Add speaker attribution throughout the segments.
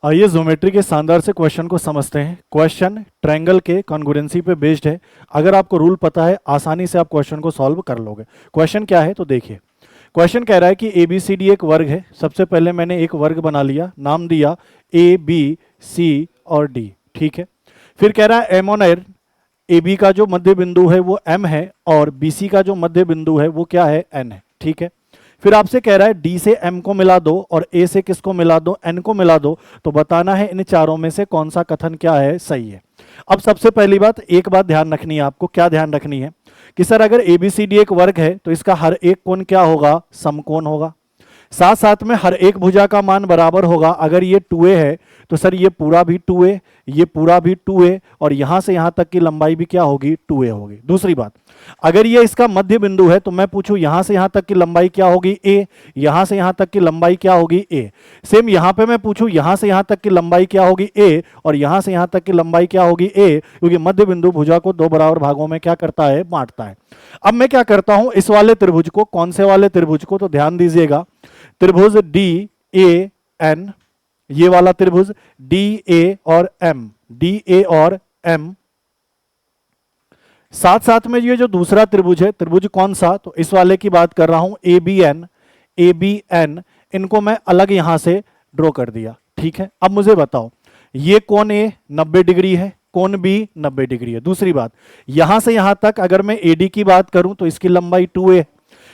Speaker 1: आइए ज्योमेट्री के शानदार से क्वेश्चन को समझते हैं। क्वेश्चन ट्रायंगल के कॉन्ग्रुएंसी पे बेस्ड है। अगर आपको रूल पता है आसानी से आप क्वेश्चन को सॉल्व कर लोगे। क्वेश्चन क्या है तो देखिए, क्वेश्चन कह रहा है कि ए बी सी डी एक वर्ग है। सबसे पहले मैंने एक वर्ग बना लिया, नाम दिया ए बी सी और डी, ठीक है। फिर कह रहा है एम ऑन एर, ए बी का जो मध्य बिंदु है वो एम है और बी सी का जो मध्य बिंदु है वो क्या है, एन है, ठीक है। फिर आपसे कह रहा है डी से एम को मिला दो और ए से किसको मिला दो, एन को मिला दो। तो बताना है इन चारों में से कौन सा कथन क्या है, सही है। अब सबसे पहली बात, एक बात ध्यान रखनी है आपको। क्या ध्यान रखनी है कि सर अगर एबीसीडी एक वर्ग है तो इसका हर एक कोण क्या होगा, समकोण होगा। साथ साथ में हर एक भुजा का मान बराबर होगा। अगर ये 2a है तो सर ये पूरा भी 2a, ये पूरा भी 2a और यहां से यहां तक की लंबाई भी क्या होगी, 2a होगी। दूसरी बात, अगर ये इसका मध्य बिंदु है तो मैं पूछूं यहां से यहां तक की लंबाई क्या होगी, a, यहां से यहां तक की लंबाई क्या होगी, a। सेम यहां पे मैं पूछूं यहां से यहां तक की लंबाई क्या होगी, a, और यहां से यहां तक की लंबाई क्या होगी, a, क्योंकि मध्य बिंदु भुजा को दो बराबर भागों में क्या करता है, बांटता है। अब मैं क्या करता हूं, इस वाले त्रिभुज को, कौन से वाले त्रिभुज को, तो ध्यान दीजिएगा, त्रिभुज डी ए एन, ये वाला त्रिभुज डी ए और एम, डी ए और एम। साथ साथ में ये जो दूसरा त्रिभुज है, त्रिभुज कौन सा, तो इस वाले की बात कर रहा हूं, A B N, A B N, इनको मैं अलग यहां से ड्रॉ कर दिया, ठीक है। अब मुझे बताओ, ये कोण ए 90 डिग्री है, कोण बी 90 डिग्री है। दूसरी बात, यहां से यहां तक अगर मैं एडी की बात करूं तो इसकी लंबाई 2a,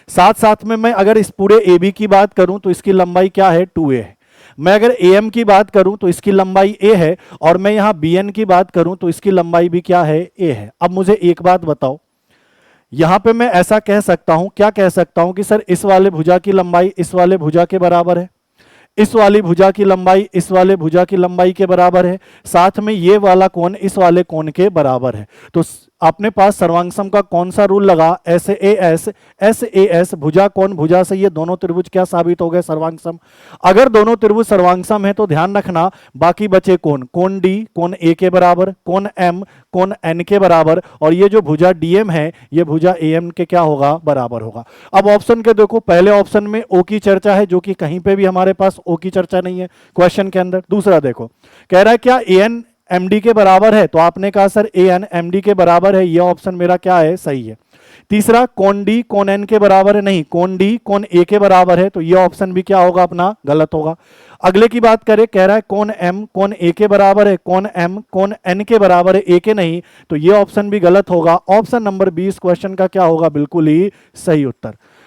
Speaker 1: साथ साथ में मैं अगर इस पूरे ए बी की बात करूं तो इसकी लंबाई क्या है, 2a है। मैं अगर ए एम की बात करूं तो इसकी लंबाई a है और मैं यहां बी एन की बात करूं तो इसकी लंबाई भी क्या है, a है। अब मुझे एक बात बताओ, यहां पे मैं ऐसा कह सकता हूं, क्या कह सकता हूं कि सर इस वाले भुजा की लंबाई इस वाले भुजा के बराबर है, इस वाली भुजा की लंबाई इस वाले भुजा की लंबाई के बराबर है, साथ में ये वाला कोण इस वाले कोण के बराबर है। तो अपने पास सर्वांगसम का कौन सा रूल लगा, एस ए एस, भुजा कोण भुजा से ये दोनों त्रिभुज क्या साबित हो गए, सर्वांगसम। अगर दोनों त्रिभुज सर्वांगसम है तो ध्यान रखना बाकी बचे कोण, कोण डी कोण ए के बराबर, कोण एम कोण एन के बराबर, और ये जो भुजा डीएम है ये भुजा एएम के क्या होगा, बराबर होगा। अब ऑप्शन के देखो, पहले ऑप्शन में ओ की चर्चा है जो कि कहीं पे भी हमारे पास ओ की चर्चा नहीं है क्वेश्चन के अंदर। दूसरा देखो, कह रहा है क्या ए एन एमडी के बराबर है, तो आपने कहा सर ए एन एमडी के बराबर है, यह ऑप्शन मेरा क्या है, सही है। तीसरा, कोण डी कोण एन के बराबर है, नहीं, कोण डी कोण ए के बराबर है, तो यह ऑप्शन भी क्या होगा अपना, गलत होगा। अगले की बात करें, कह रहा है कोण एम कोण ए के बराबर है, कोण एम कोण एन के बराबर है, ए के नहीं, तो यह ऑप्शन भी गलत होगा। ऑप्शन नंबर 20 क्वेश्चन का क्या होगा, बिल्कुल ही सही उत्तर।